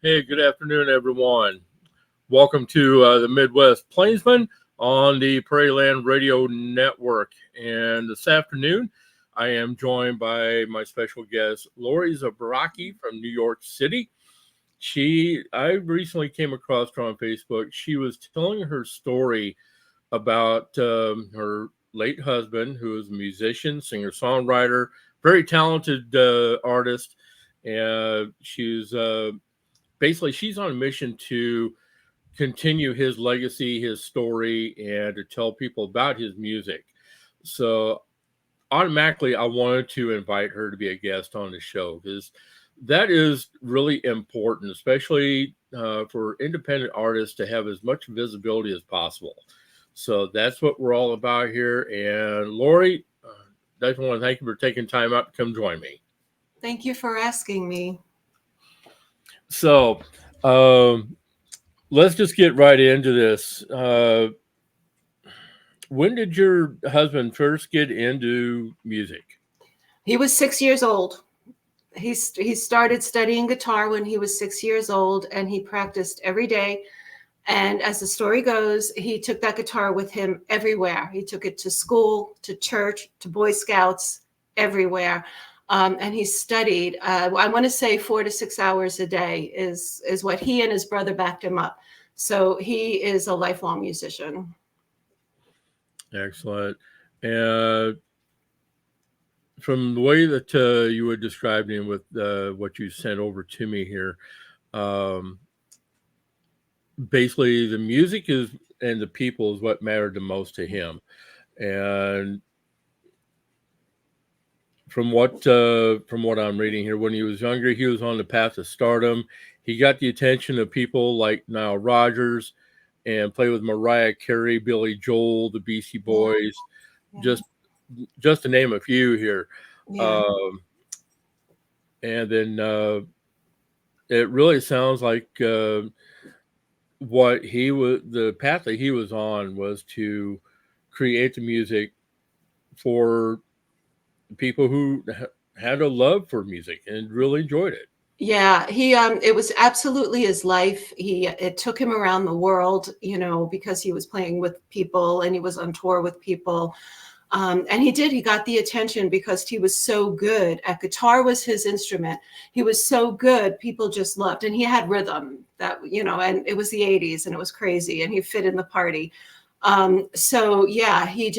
Hey, good afternoon, everyone. Welcome to the Midwest Plainsman on the Prairie Land Radio Network. And this afternoon, I am joined by my special guest, Lori Zobrocki from New York City. I recently came across her on Facebook. She was telling her story about her late husband, who is a musician, singer, songwriter, very talented artist. And she's on a mission to continue his legacy, his story, and to tell people about his music. So automatically, I wanted to invite her to be a guest on the show because that is really important, especially for independent artists to have as much visibility as possible. So that's what we're all about here. And Lori, I just want to thank you for taking time out to come join me. Thank you for asking me. So, um, let's just get right into this. When did your husband first get into music? He was 6 years old. He started studying guitar when he was 6 years old, and he practiced every day. And as the story goes, he took that guitar with him everywhere. He took it to school, to church, to Boy Scouts, everywhere. And he studied. I want to say 4 to 6 hours a day is what he and his brother backed him up. So he is a lifelong musician. Excellent. And from the way that you were describing him with what you sent over to me here, um, basically the music is and the people is what mattered the most to him. And from what I'm reading here, when he was younger, he was on the path to stardom. He got the attention of people like Nile Rodgers and played with Mariah Carey, Billy Joel, the Beastie Yeah, Boys, yeah, just just to name a few here. yeah. Um, and then it really sounds like the path that he was on was to create the music for people who had a love for music and really enjoyed it. Yeah, he it was absolutely his life. It took him around the world, because he was playing with people and he was on tour with people. And he got the attention because he was so good at guitar was his instrument. He was so good, people just loved. And he had rhythm and it was the 80s and it was crazy and he fit in the party. So yeah, he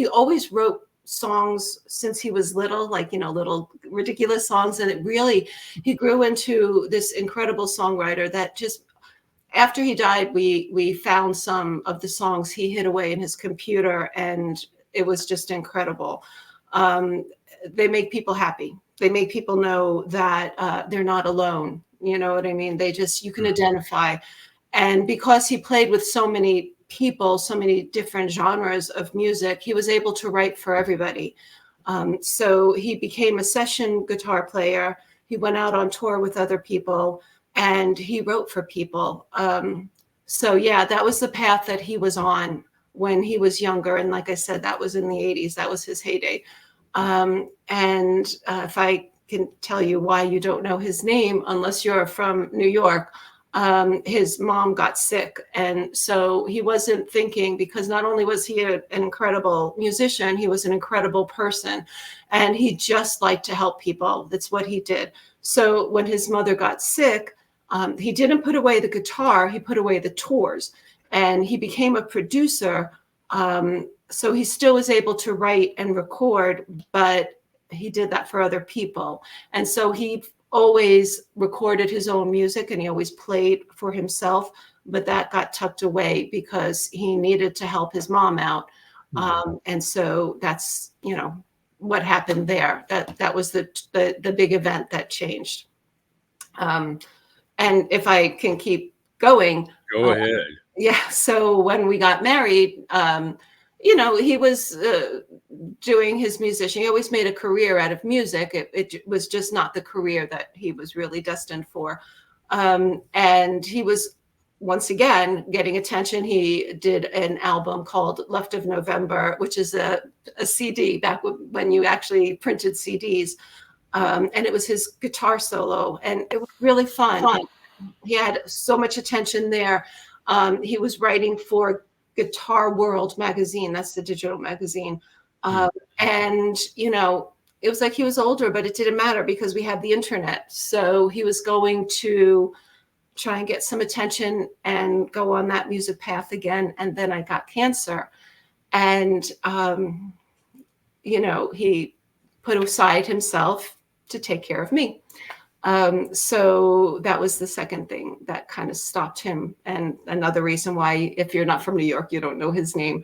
always wrote songs since he was little, like, little ridiculous songs. And he grew into this incredible songwriter that just, after he died, we found some of the songs he hid away in his computer, and it was just incredible. Um, they make people happy. They make people know that they're not alone. You know what I mean? You can Mhm. identify. And because he played with so many people, so many different genres of music, he was able to write for everybody. So he became a session guitar player. He went out on tour with other people and he wrote for people. So yeah, that was the path that he was on when he was younger. And like I said, that was in the 80s. That was his heyday. And if I can tell you why you don't know his name, unless you're from New York, his mom got sick. And so he wasn't thinking, because not only was he an incredible musician, he was an incredible person. And he just liked to help people. That's what he did. So when his mother got sick, he didn't put away the guitar, he put away the tours. And he became a producer. So he still was able to write and record, but he did that for other people. And so he always recorded his own music and he always played for himself, but that got tucked away because he needed to help his mom out. Mhm. And so that's, what happened there. That was the big event that changed. Um, and if I can keep going, Go ahead. yeah. So when we got married, he was doing his musician. He always made a career out of music. It was just not the career that he was really destined for. And he was once again getting attention. He did an album called Left of November, which is a CD back when you actually printed CDs. And it was his guitar solo, and it was really fun. He had so much attention there. He was writing for Guitar World magazine. That's the digital magazine. And, you know, it was like he was older, but it didn't matter because we had the internet. So he was going to try and get some attention and go on that music path again. And then I got cancer. And, you know, he put aside himself to take care of me. So that was the second thing that kind of stopped him. And another reason why, if you're not from New York, you don't know his name.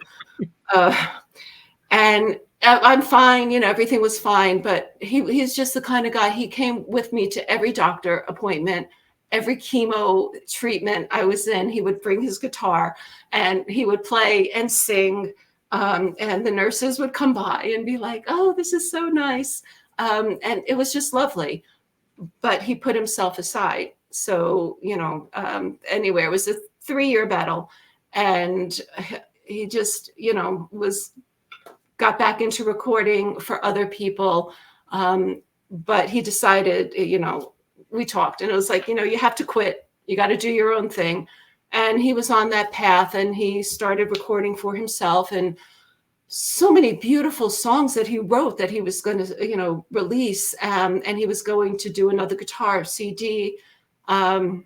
And I'm fine, you know, everything was fine, but he's just the kind of guy. He came with me to every doctor appointment, every chemo treatment I was in. He would bring his guitar and he would play and sing. And the nurses would come by and be like, "Oh, this is so nice." And it was just lovely. But he put himself aside. So, you know, anyway, it was a 3-year battle. And he just, you know, got back into recording for other people. But he decided, you know, we talked and it was like, you know, you have to quit. You got to do your own thing. And he was on that path and he started recording for himself, and so many beautiful songs that he wrote that he was going to, you know, release. And he was going to do another guitar CD. But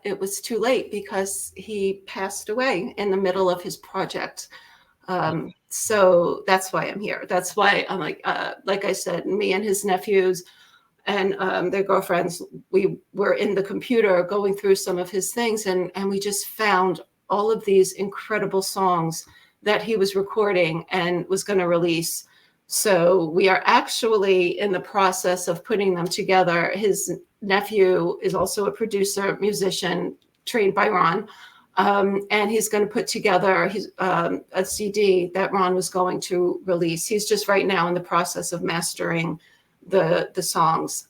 it was too late because he passed away in the middle of his project. So that's why I'm here. That's why I'm like I said, me and his nephews and their girlfriends, we were in the computer going through some of his things, and we just found all of these incredible songs that he was recording and was going to release. So we are actually in the process of putting them together. His nephew is also a producer, musician, trained by Ron. And he's going to put together a CD that Ron was going to release. He's just right now in the process of mastering the songs.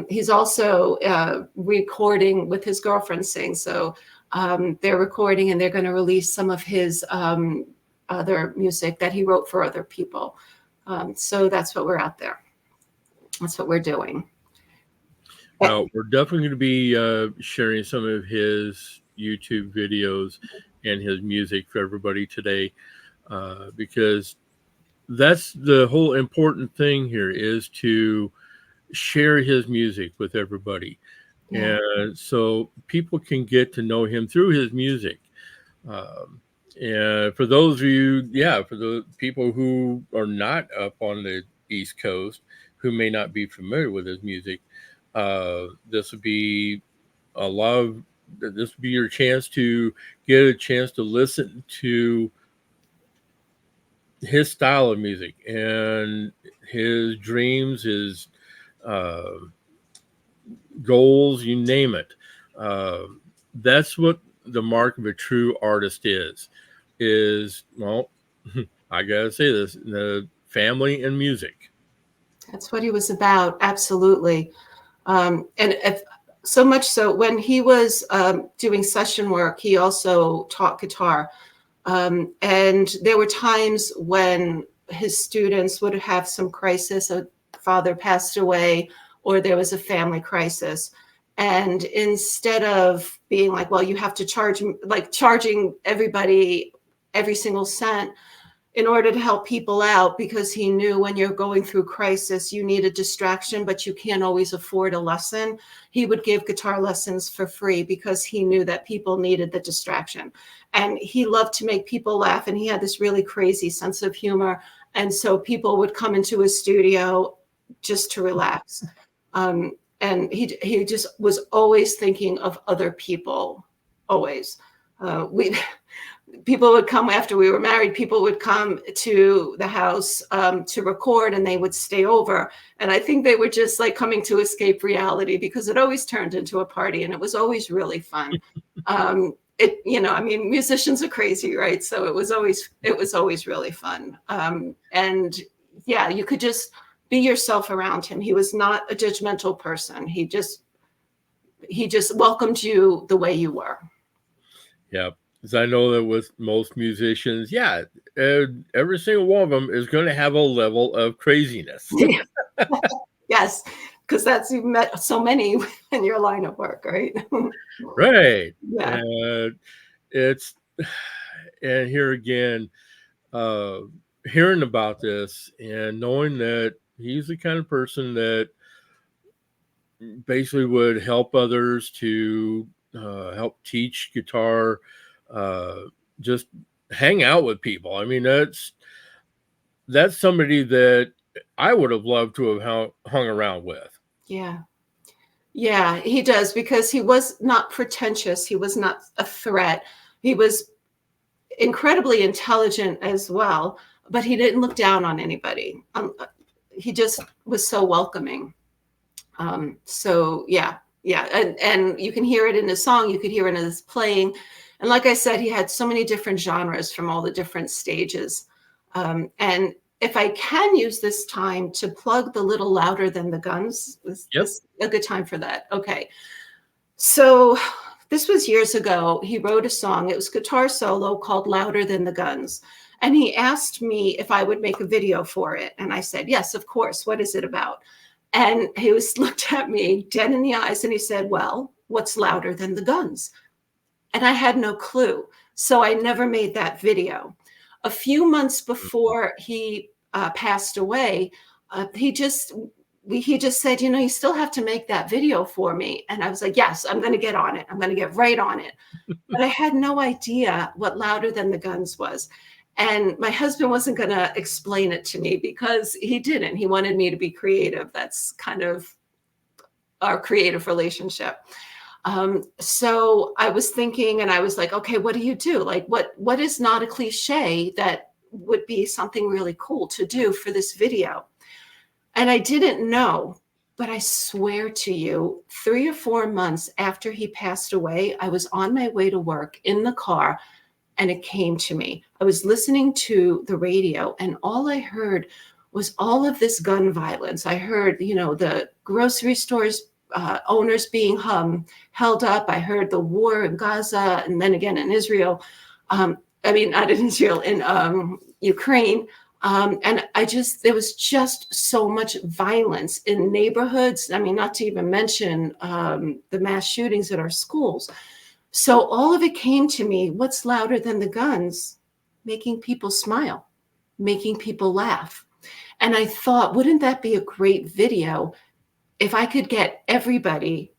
He's also recording with his girlfriend Sing. So they're recording and they're going to release some of his other music that he wrote for other people. So that's what we're out there. That's what we're doing. Well, we're definitely going to be sharing some of his YouTube videos and his music for everybody today, because that's the whole important thing here, is to share his music with everybody. Yeah. And so people can get to know him through his music. And for those of you, for the people who are not up on the East Coast, who may not be familiar with his music, this would be this would be your chance to get a chance to listen to his style of music and his dreams, his goals, you name it. That's what the mark of a true artist is, well, I gotta say this, the family and music. That's what he was about. Absolutely. And so much so when he was doing session work, he also taught guitar. And there were times when his students would have some crisis, a father passed away, or there was a family crisis. And instead of being like, well, you have to charging everybody every single cent in order to help people out, because he knew when you're going through crisis, you need a distraction, but you can't always afford a lesson. He would give guitar lessons for free because he knew that people needed the distraction. And he loved to make people laugh. And he had this really crazy sense of humor. And so people would come into his studio just to relax. And he just was always thinking of other people, always. People would come after we were married. People would come to the house to record, and they would stay over. And I think they were just like coming to escape reality, because it always turned into a party, and it was always really fun. Musicians are crazy, right? So it was always really fun. And yeah, you could just be yourself around him. He was not a judgmental person. He just welcomed you the way you were. Yeah. Because I know that with most musicians, yeah, every single one of them is going to have a level of craziness. Yes, because that's you've met so many in your line of work, right? Right. Yeah. And it's, and here again, uh, hearing about this and knowing that he's the kind of person that basically would help others to help teach guitar, uh, just hang out with people. I mean, that's somebody that I would have loved to have hung around with. Yeah. Yeah, he does because he was not pretentious. He was not a threat. He was incredibly intelligent as well, but he didn't look down on anybody. He just was so welcoming. So yeah, yeah, and you can hear it in his song. You could hear it in his playing, and like I said, he had so many different genres from all the different stages. And if I can use this time to plug the Little Louder Than the Guns, is Yep. this a good time for that? Okay. So this was years ago. He wrote a song. It was guitar solo called Louder Than the Guns. And he asked me if I would make a video for it. And I said, yes, of course. What is it about? And he was looked at me dead in the eyes and he said, well, what's louder than the guns? And I had no clue. So I never made that video. A few months before he passed away, he just said, you still have to make that video for me. And I was like, yes, I'm going to get on it. I'm going to get right on it. But I had no idea what Louder Than the Guns was. And my husband wasn't going to explain it to me because he didn't. He wanted me to be creative. That's kind of our creative relationship. So I was thinking and I was like, okay, what do you do? Like, what is not a cliche that would be something really cool to do for this video? And I didn't know, but I swear to you, 3 or 4 months after he passed away, I was on my way to work in the car and it came to me. I was listening to the radio and all I heard was all of this gun violence. I heard, the grocery stores owners being held up. I heard the war in Gaza and then again in Israel. Not in Israel, in Ukraine. And there was just so much violence in neighborhoods. I mean, not to even mention the mass shootings at our schools. So all of it came to me. What's louder than the guns? Making people smile, making people laugh. And I thought, wouldn't that be a great video if I could get everybody,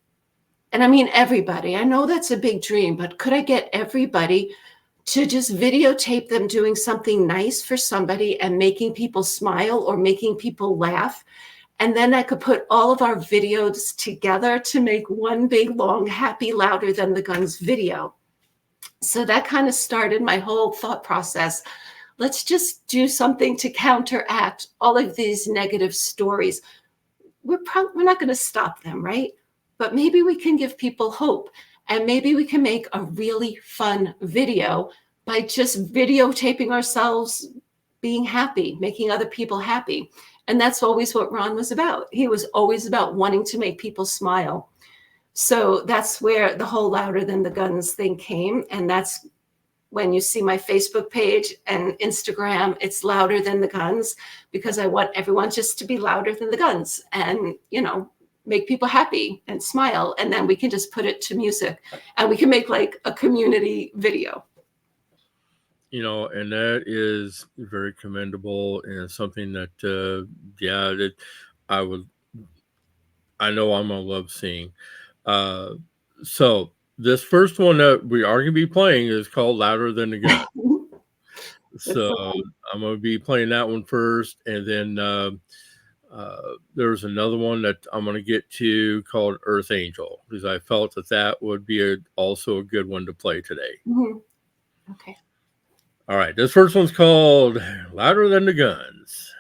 and I mean everybody, I know that's a big dream, but could I get everybody to just videotape them doing something nice for somebody and making people smile or making people laugh? And then I could put all of our videos together to make one big, long, happy, Louder Than the Guns video. So that kind of started my whole thought process. Let's just do something to counteract all of these negative stories. We're not going to stop them, right? But maybe we can give people hope. And maybe we can make a really fun video by just videotaping ourselves being happy, making other people happy. And that's always what Ron was about. He was always about wanting to make people smile. So that's where the whole Louder Than the Guns thing came. And that's when you see my Facebook page and Instagram, it's Louder Than the Guns, because I want everyone just to be louder than the guns and, make people happy and smile. And then we can just put it to music and we can make like a community video. And that is very commendable and something that, that I know I'm going to love seeing. So this first one that we are going to be playing is called Louder Than the Gun. So I'm going to be playing that one first. And then there's another one that I'm going to get to called Earth Angel, because I felt that would be also a good one to play today. Mm-hmm. Okay. All right. This first one's called Louder Than the Guns.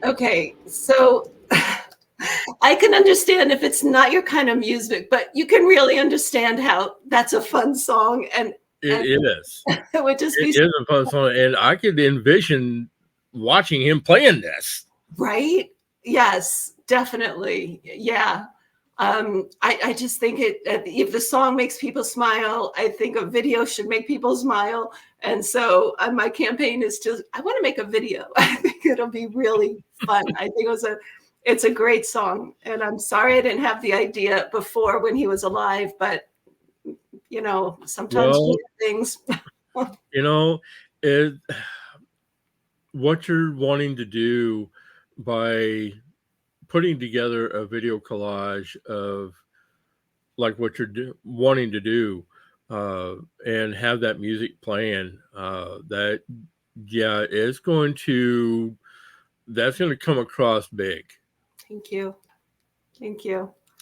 Okay, so I can understand if it's not your kind of music, but you can really understand how that's a fun song, and It is. it would just It be is a fun song, and I could envision watching him playing this. right. Yes, definitely. Yeah. I just think if the song makes people smile, I think a video should make people smile. And so my campaign is I want to make a video. I think it'll be really fun. I think it's a great song. And I'm sorry I didn't have the idea before when he was alive, but sometimes Well, things. it, what you're wanting to do by putting together a video collage of like what you're wanting to do, and have that music playing, that it's that's going to come across big. Thank you.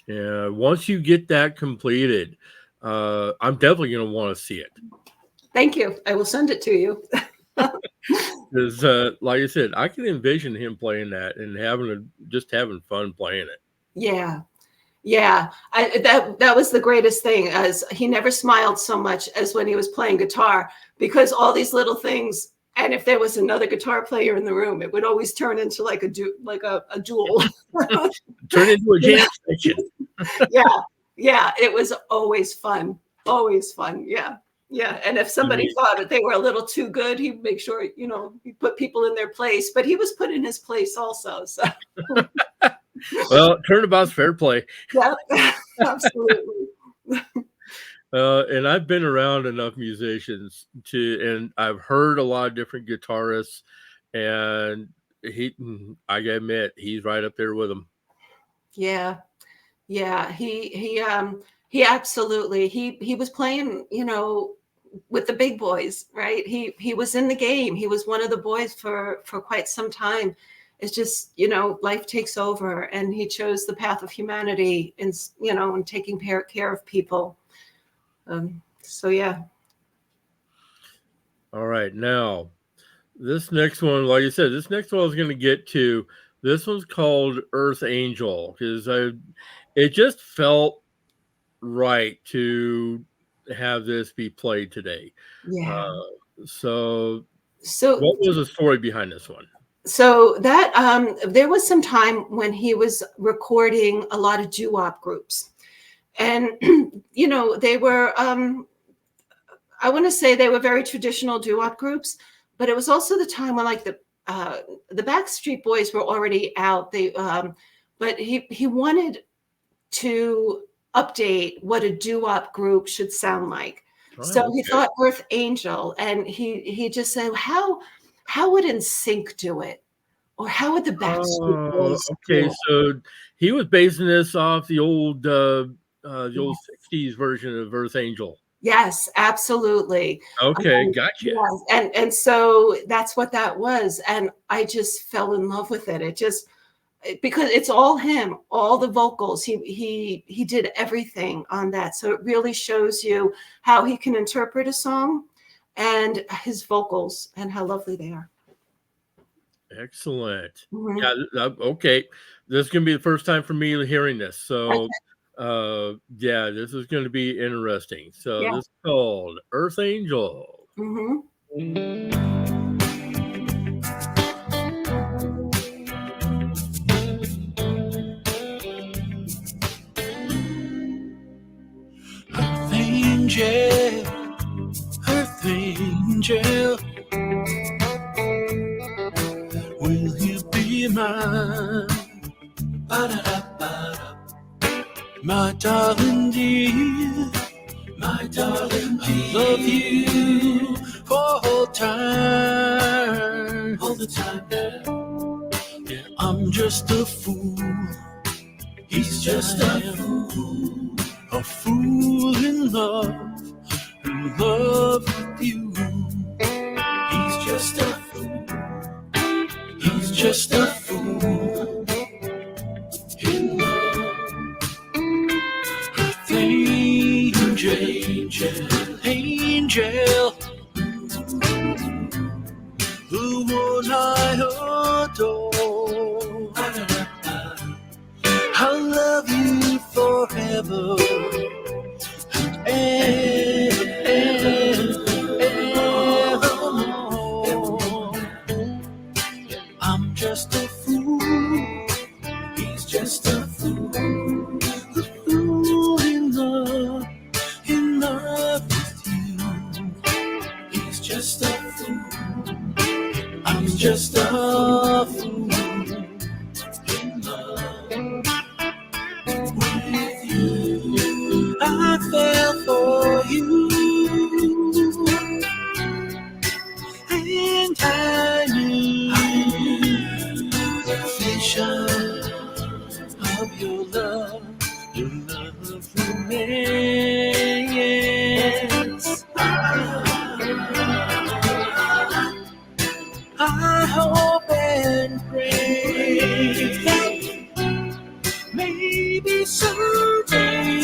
Yeah, once you get that completed, I'm definitely going to want to see it. Thank you. I will send it to you. Because, like I said, I can envision him playing that and having fun playing it. Yeah. That was the greatest thing, as he never smiled so much as when he was playing guitar, because all these little things. And if there was another guitar player in the room, it would always turn into like a duel. Turn into a jam session. Yeah. It was always fun. Yeah. And if somebody thought that they were a little too good, he'd make sure, he put people in their place, but he was put in his place also. So. Well, turnabout's fair play. Yeah, absolutely. And I've been around enough musicians and I've heard a lot of different guitarists, and I gotta admit, he's right up there with them. Yeah. He absolutely, he was playing, with the big boys, right? He was in the game. He was one of the boys for quite some time. It's just, life takes over, and he chose the path of humanity and taking care of people. So, yeah. All right. Now, this next one, like you said, this next one I was going to get to. This one's called Earth Angel, because it just felt right to have this be played today. Yeah. So what was the story behind this one? So that there was some time when he was recording a lot of doo-wop groups, and they were I want to say they were very traditional doo-wop groups, but it was also the time when like the Backstreet Boys were already out. But he wanted to update what a doo-wop group should sound like. Oh, So he okay. thought Earth Angel, and he just said, how would NSYNC do it? Or how would the Backstreet Oh, Boys do okay. it? So he was basing this off the old 60s version of Earth Angel. Yes, absolutely. Okay, gotcha. Yes, and so that's what that was, and I just fell in love with it. Because it's all him, all the vocals. He did everything on that. So it really shows you how he can interpret a song and his vocals and how lovely they are. Excellent. Mhm. Yeah, okay. This is gonna be the first time for me hearing this. So yeah, this is gonna be interesting. So Yeah. this is called Earth Angel. Mhm. Earth angel, earth angel, will you be mine? Ba-da-da-ba-da. My darling dear, my darling dear, I love you for all time, all the time. Yeah, I'm just a fool. He's just a fool in love with you. He's just a fool. He's just a fool in love. Earth angel, the one I adore. I'll love you forever and evermore. I'm just a fool. He's just a fool in love with you. He's just a fool. I'm just a fool in love with you. I fell for you, and I knew the vision of your love remains. I hope and pray that maybe someday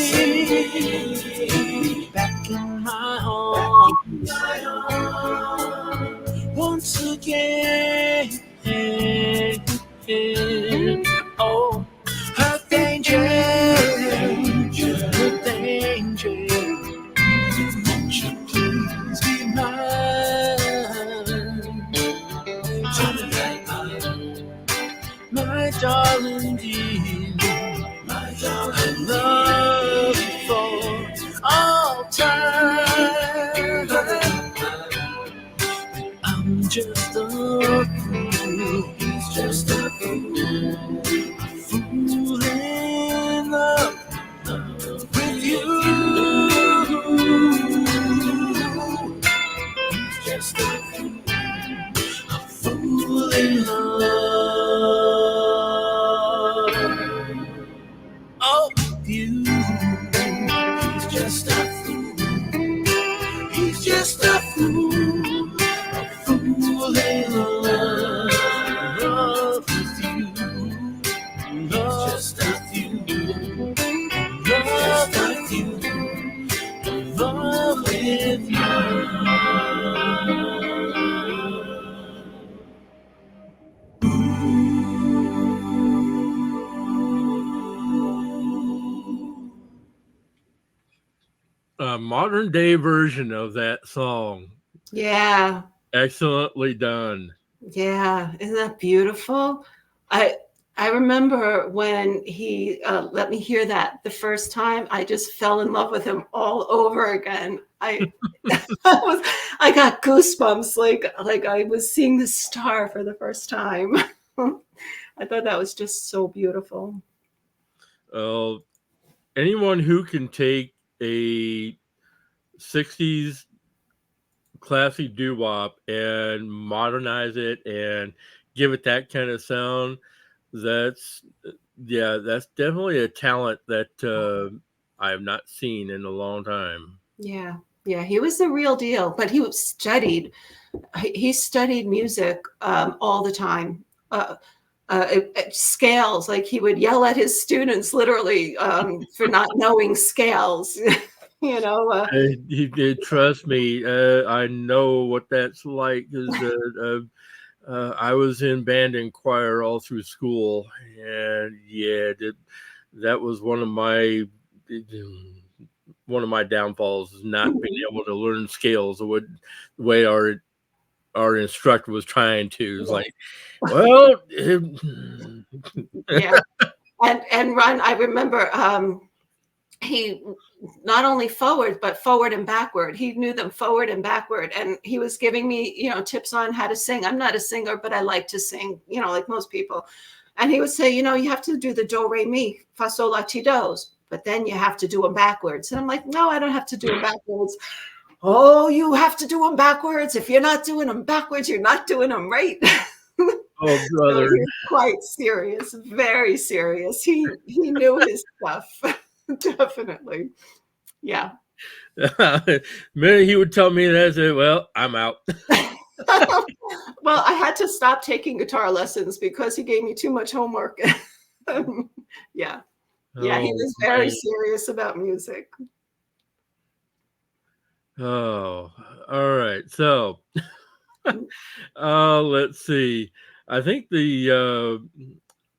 back in my arms once again. Oh, earth angel, earth angel, won't you please be mine? Tonight, my darling dear, my darling, I love you for all time. I'm just a fool, he's just a fool in love with you. He's just a fool in love. Oh, you. He's just a fool. He's just a fool in love with you. Love just with you. Love with you. Love with you. A modern day version of that song. Yeah. Excellently done. Yeah, isn't that beautiful? I remember when he let me hear that the first time. I just fell in love with him all over again. I got goosebumps, like I was seeing the star for the first time. I thought that was just so beautiful. Oh, anyone who can take a 60s classic doo-wop and modernize it and give it that kind of sound, that's definitely a talent that I have not seen in a long time. Yeah. Yeah. He was the real deal, but he studied music all the time. Scales, like he would yell at his students literally for not knowing scales. You know, He did, trust me. I know what that's like. 'Cause, I was in band and choir all through school, and that was one of my downfalls, is not being able to learn scales the way our instructor was trying to. It's like, well, yeah. And Ron, I remember he not only forward, but forward and backward. He knew them forward and backward. And he was giving me, tips on how to sing. I'm not a singer, but I like to sing, like most people. And he would say, you have to do the do, re, mi, fa, sol, la, ti, dos, but then you have to do them backwards. And I'm like, no, I don't have to do them backwards. Oh, you have to do them backwards. If you're not doing them backwards, you're not doing them right. oh, brother. So he was quite serious, very serious. He knew his stuff. Definitely. Yeah. Minute he would tell me that, I said, well, I'm out. Well, I had to stop taking guitar lessons because he gave me too much homework. Yeah. Yeah, he was very serious about music. Oh, all right. So let's see. I think the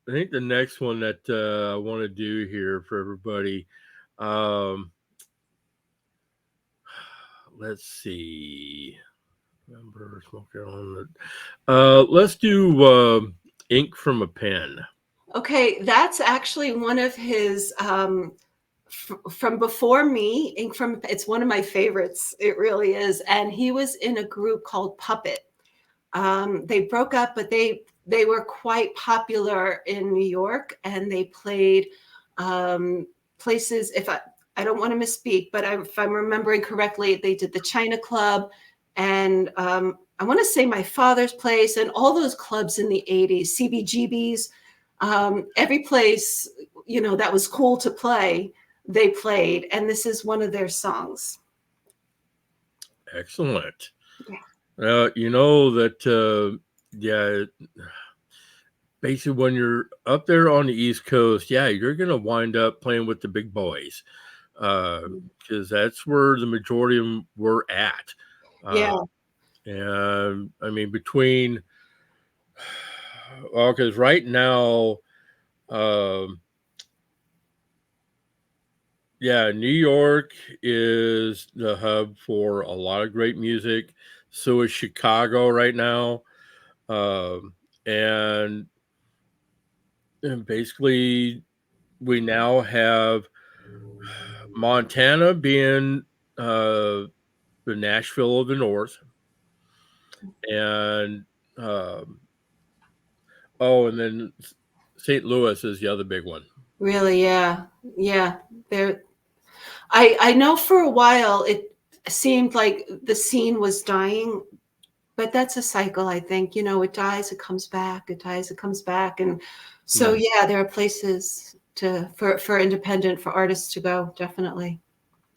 next one that I want to do here for everybody. Let's see. Remember smoking on it. Let's do Ink from a Pen. Okay, that's actually one of his from before me. It's one of my favorites. It really is. And he was in a group called Puppet. They broke up, but they were quite popular in New York, and they played places. If I don't want to misspeak, but if I'm remembering correctly, they did the China Club, and I want to say My Father's Place, and all those clubs in the 80s, CBGB's, every place, that was cool to play, they played. And this is one of their songs. Excellent. Yeah. You know that, basically when you're up there on the East Coast, you're going to wind up playing with the big boys, because that's where the majority of them were at. And I mean, because right now, New York is the hub for a lot of great music. So is Chicago right now. And basically, we now have Montana being the Nashville of the North. And and then St. Louis is the other big one. Really, yeah. I know for a while it seemed like the scene was dying, but that's a cycle, I think. It dies, it comes back, it dies, it comes back. And so, there are places for independent, for artists to go, definitely.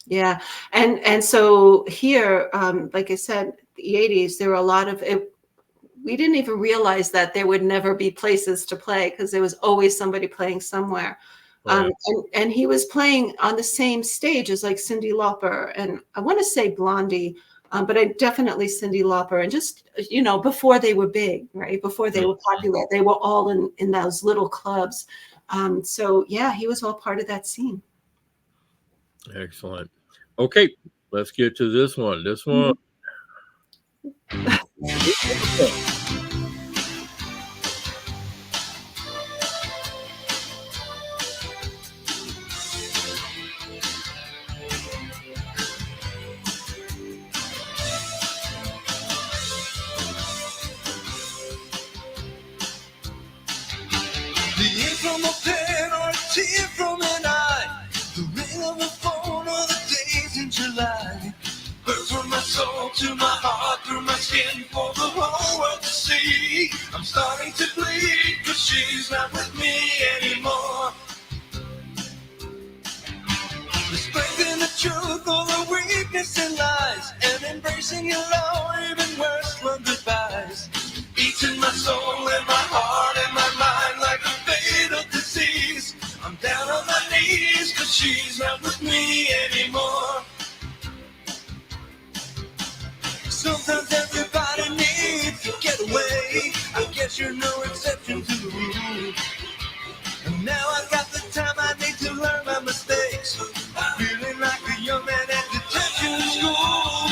Yeah. And so here, like I said, the 80s, there were a lot of it. We didn't even realize that there would never be places to play, because there was always somebody playing somewhere. And he was playing on the same stage as like Cyndi Lauper, and I want to say Blondie, but I definitely Cyndi Lauper. And just, before they were big, right? Before they were popular, they were all in those little clubs. So he was all part of that scene. Excellent. Okay, let's get to this one. This one. The ink from a pen or a tear from an eye, the goodbye. Hurt from my soul to my heart, through my skin for the whole world to see. I'm starting to bleed, cause she's not with me anymore. The strength in the truth, all the weakness and lies, and embracing your love, even worse from goodbyes. Eating my soul and my heart and my mind like a fatal disease. I'm down on my knees, cause she's not with me anymore. Sometimes everybody needs to get away. I guess you're no exception to the rule. And now I've got the time I need to learn my mistakes. Feeling like a young man at detention school.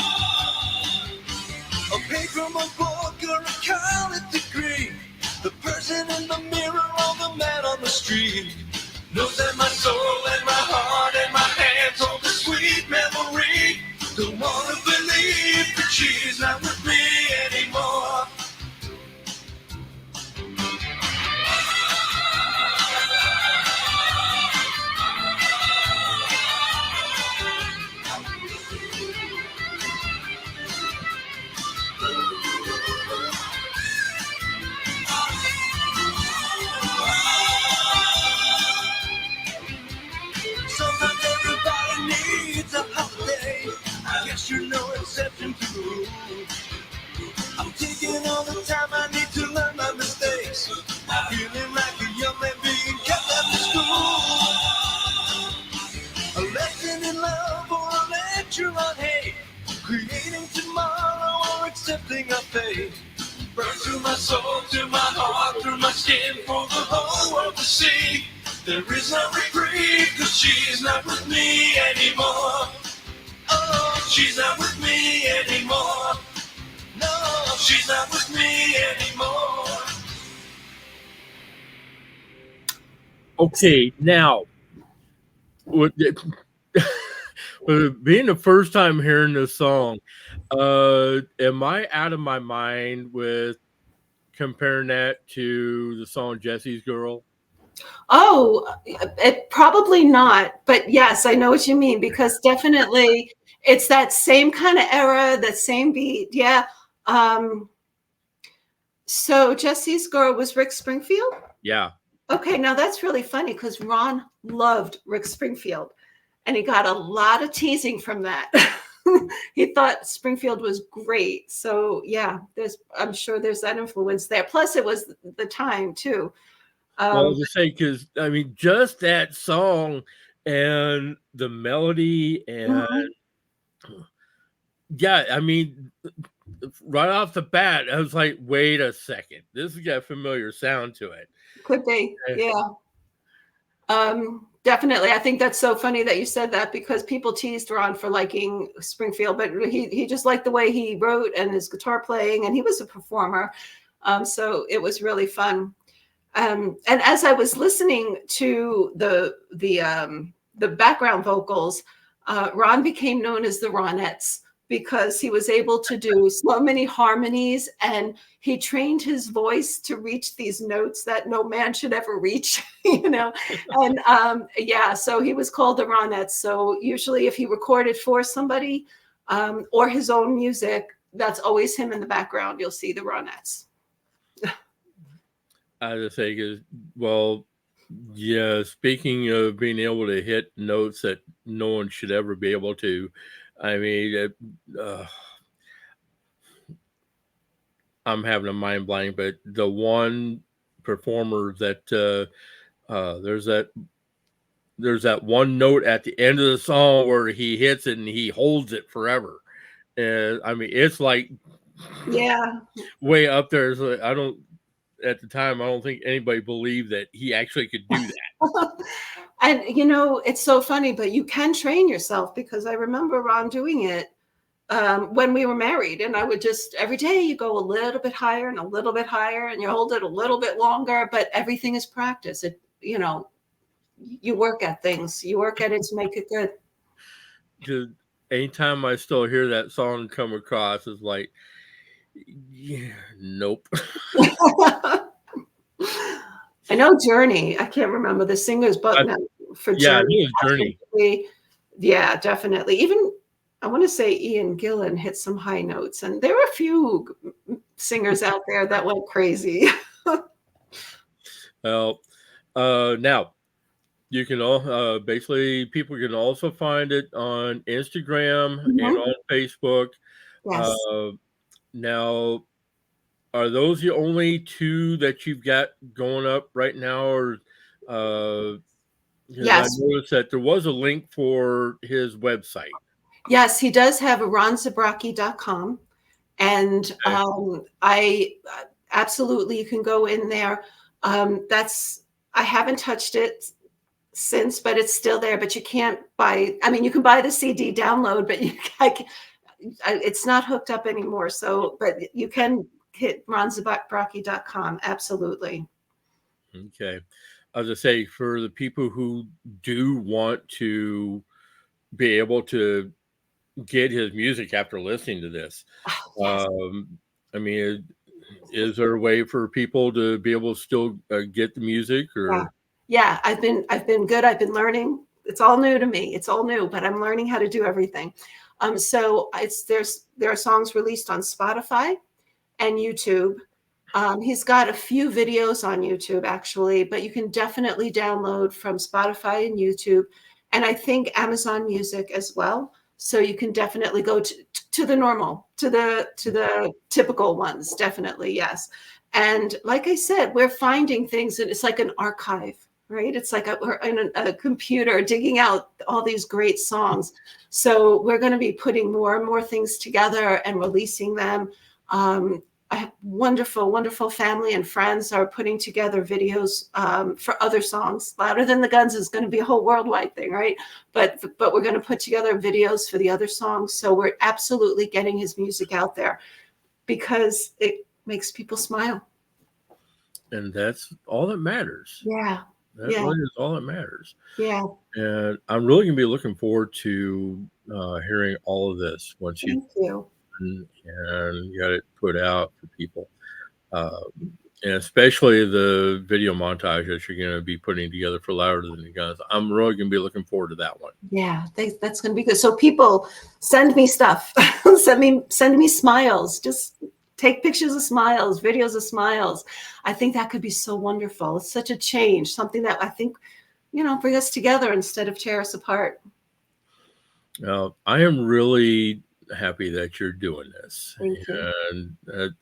A page from a book or a college degree. The person in the mirror or the man on the street knows that my soul and my heart and my hands hold a sweet memory. Don't wanna believe that she's not with me anymore. Sometimes everybody needs a holiday. I guess you're no exception to the rule. I'm taking all the time I need to learn my mistakes. Feeling like a young man being kept after school. A lesson in love or a lecture on hate. Creating tomorrow or accepting our fate. Burn through my soul, to my heart, through my skin for the whole world to see. There is no reprieve, cause she's not with me anymore. Oh, she's not with me anymore. No, she's not with me anymore. Okay, now, with with being the first time hearing this song, am I out of my mind with comparing that to the song Jesse's Girl? Oh, it probably not, but yes, I know what you mean, because definitely it's that same kind of era, that same beat. Yeah. So Jesse's Girl was Rick Springfield? Yeah. Okay, now that's really funny because Ron loved Rick Springfield and he got a lot of teasing from that. He thought Springfield was great. So yeah, I'm sure there's that influence there. Plus it was the time too. Well, to say, because I mean, just that song and the melody, and yeah, I mean, right off the bat, I was like, wait a second, this has got a familiar sound to it. Could be, yeah. Definitely. I think that's so funny that you said that because people teased Ron for liking Springfield, but he just liked the way he wrote and his guitar playing, and he was a performer. So it was really fun. And as I was listening to the background vocals, Ron became known as the Ronettes because he was able to do so many harmonies, and he trained his voice to reach these notes that no man should ever reach, you know. And yeah, so he was called the Ronettes. So usually if he recorded for somebody or his own music, that's always him in the background. You'll see the Ronettes. I just say, because, well, yeah, speaking of being able to hit notes that no one should ever be able to, I mean, I'm having a mind blank, but the one performer that there's that one note at the end of the song where he hits it and he holds it forever. And I mean, it's like, yeah, way up there. So at the time, I don't think anybody believed that he actually could do that. And, you know, it's so funny, but you can train yourself because I remember Ron doing it when we were married. And I would just, every day you go a little bit higher and a little bit higher and you hold it a little bit longer, but everything is practice. It, you know, you work at things, you work at it to make it good. Just anytime I still hear that song come across, it's like, yeah, nope. I know Journey. I can't remember the singer's, but for yeah, Journey, Journey. yeah, definitely. Even I want to say Ian Gillan hit some high notes, and there were a few singers out there that went crazy. Well, now you can all basically people can also find it on Instagram and Mhm. on Facebook. Yes. Uh, now, are those the only two that you've got going up right now, or because I Yes. noticed that there was a link for his website? Yes, he does have a ronzobrocki.com. And Okay. I absolutely, you can go in there. I haven't touched it since, but it's still there. But you can't buy. I mean, you can buy the CD download, but it's not hooked up anymore. So, but you can hit ronzobrocki.com. Absolutely. Okay. As I say, for the people who do want to be able to get his music after listening to this, Oh, yes. I mean, is there a way for people to be able to still get the music, Yeah. or? Yeah. I've been good. I've been learning. It's all new to me. It's all new, but I'm learning how to do everything. So there are songs released on Spotify and YouTube. He's got a few videos on YouTube actually, but you can definitely download from Spotify and YouTube, and I think Amazon Music as well. So you can definitely go to the normal, to the typical ones. Definitely, yes. And like I said, we're finding things, and it's like an archive, right? It's like we're in a computer digging out all these great songs. So we're going to be putting more and more things together and releasing them. I have wonderful, wonderful family and friends are putting together videos for other songs. Louder Than the Guns is going to be a whole worldwide thing, right? But we're going to put together videos for the other songs. So we're absolutely getting his music out there because it makes people smile. And that's all that matters. Yeah, That yeah, really is all that matters. yeah. And I'm really going to be looking forward to hearing all of this once you Thank you. and got it put out for people. Uh, and especially the video montage that you're going to be putting together for Louder Than the Guns. I'm really going to be looking forward to that one. Yeah, that's going to be good. So people send me stuff, send me smiles. Just take pictures of smiles, videos of smiles. I think that could be so wonderful. It's such a change, something that I think, bring us together instead of tear us apart. I am really happy that you're doing this. Thank you. And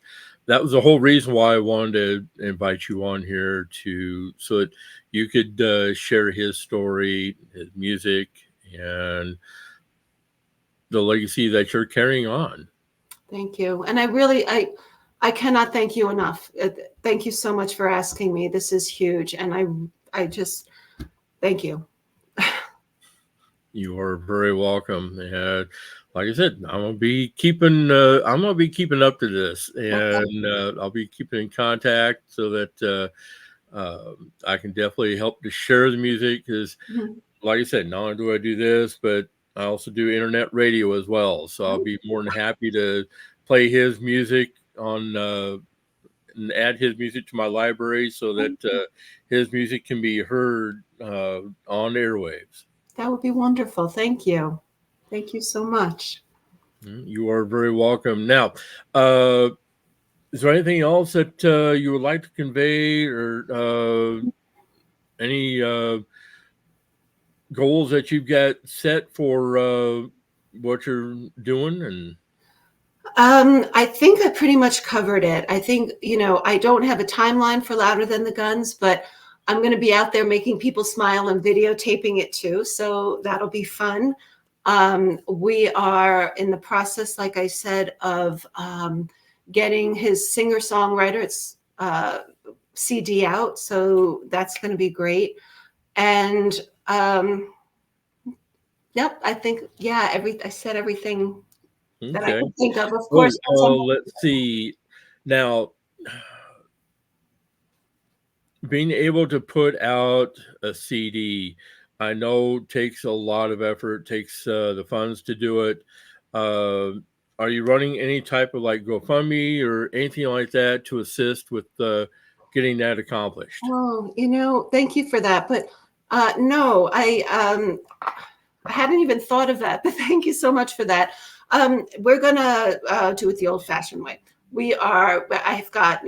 that was the whole reason why I wanted to invite you on here so that you could share his story, his music, and the legacy that you're carrying on. Thank you. And I cannot thank you enough. Thank you so much for asking me. This is huge. And I just thank you. You are very welcome. And like I said, I'm gonna be keeping up to this, Okay. and I'll be keeping in contact so that I can definitely help to share the music. Because, Mhm. like I said, not only do I do this, but I also do internet radio as well. So I'll be more than happy to play his music on and add his music to my library so that his music can be heard on airwaves. That would be wonderful. Thank you. Thank you so much. You are very welcome. Now, is there anything else that you would like to convey, or any goals that you've got set for what you're doing? And I think I pretty much covered it. I think, I don't have a timeline for Louder Than the Guns, but I'm going to be out there making people smile and videotaping it too. So that'll be fun. We are in the process, like I said, of getting his singer-songwriter, it's CD out. So that's going to be great. And yep, I think, yeah, I said everything that I okay, could think of. Of well, course, once I'm let's see. Now, being able to put out a CD, I know takes a lot of effort, takes the funds to do it. Uh, are you running any type of like GoFundMe or anything like that to assist with getting that accomplished? thank you for that. But no, I hadn't even thought of that, but thank you so much for that. We're gonna do it the old-fashioned way. I've got,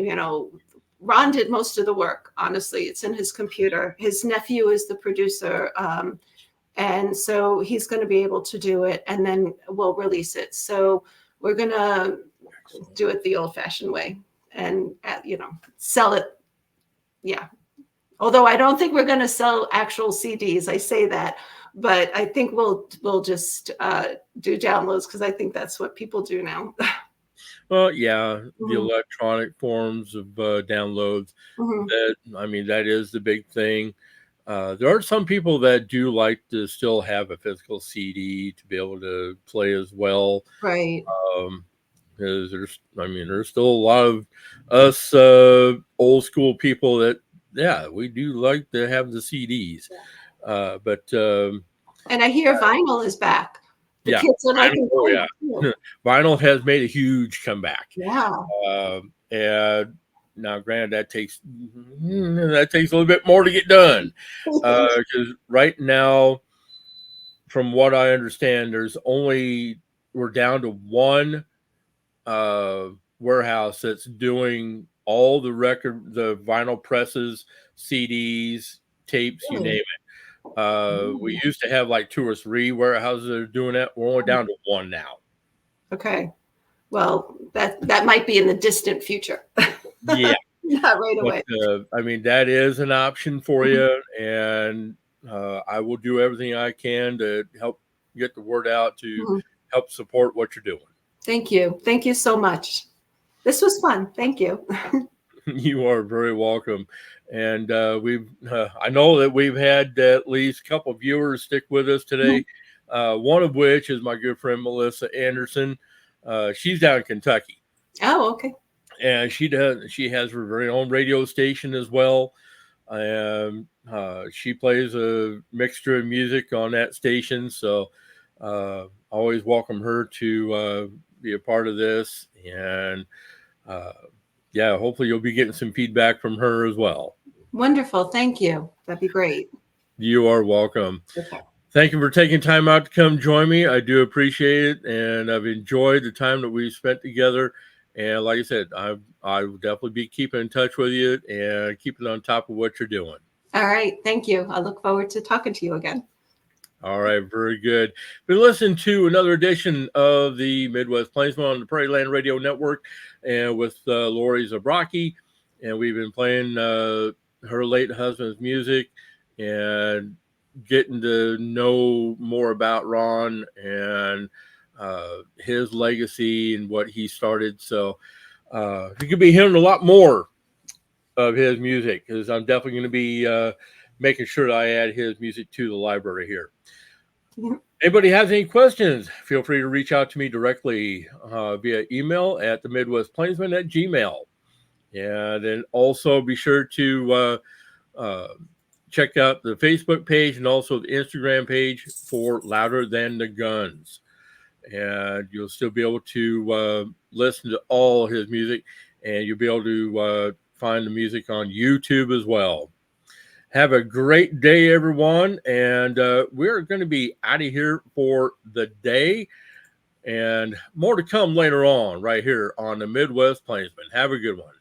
Ron did most of the work, honestly. It's in his computer. His nephew is the producer. And so he's going to be able to do it, and then we'll release it. So we're going to do it the old-fashioned way and, sell it. Yeah. Although I don't think we're going to sell actual CDs. I say that, but I think we'll just do downloads, because I think that's what people do now. Well, yeah, the electronic forms of downloads. That is the big thing. There are some people that do like to still have a physical CD to be able to play as well. Right. Because there's still a lot of us old school people that, we do like to have the CDs. And I hear vinyl is back. The kids are liking vinyl. Vinyl has made a huge comeback. Yeah. And now, granted, that takes a little bit more to get done. Because right now, from what I understand, we're down to one warehouse that's doing all the vinyl presses, CDs, tapes, you name it. We used to have like 2 or 3 warehouses that are doing that. We're only down to 1 now. Okay. Well, that might be in the distant future. Yeah. Not right away. But, that is an option for you. And I will do everything I can to help get the word out to help support what you're doing. Thank you. Thank you so much. This was fun. Thank you. You are very welcome. And I know that we've had at least a couple of viewers stick with us today. One of which is my good friend, Melissa Anderson. She's down in Kentucky. Oh, okay. And she has her very own radio station as well. And she plays a mixture of music on that station. So always welcome her to be a part of this. And hopefully you'll be getting some feedback from her as well. Wonderful. Thank you. That'd be great. You are welcome. Okay. Thank you for taking time out to come join me. I do appreciate it. And I've enjoyed the time that we spent together. And like I said, I will definitely be keeping in touch with you and keeping on top of what you're doing. All right. Thank you. I look forward to talking to you again. All right. Very good. Been listening to another edition of the Midwest Plainsman on the Prairie Land Radio Network, and with Lori Zobrocki. And we've been playing her late husband's music and getting to know more about Ron and his legacy and what he started. So you could be hearing a lot more of his music, because I'm definitely going to be making sure that I add his music to the library here. Anybody has any questions, feel free to reach out to me directly via email at themidwestplainsman@gmail. And then also be sure to check out the Facebook page and also the Instagram page for Louder Than the Guns. And you'll still be able to listen to all his music, and you'll be able to find the music on YouTube as well. Have a great day, everyone. And we're going to be out of here for the day, and more to come later on right here on the Midwest Plainsman. Have a good one.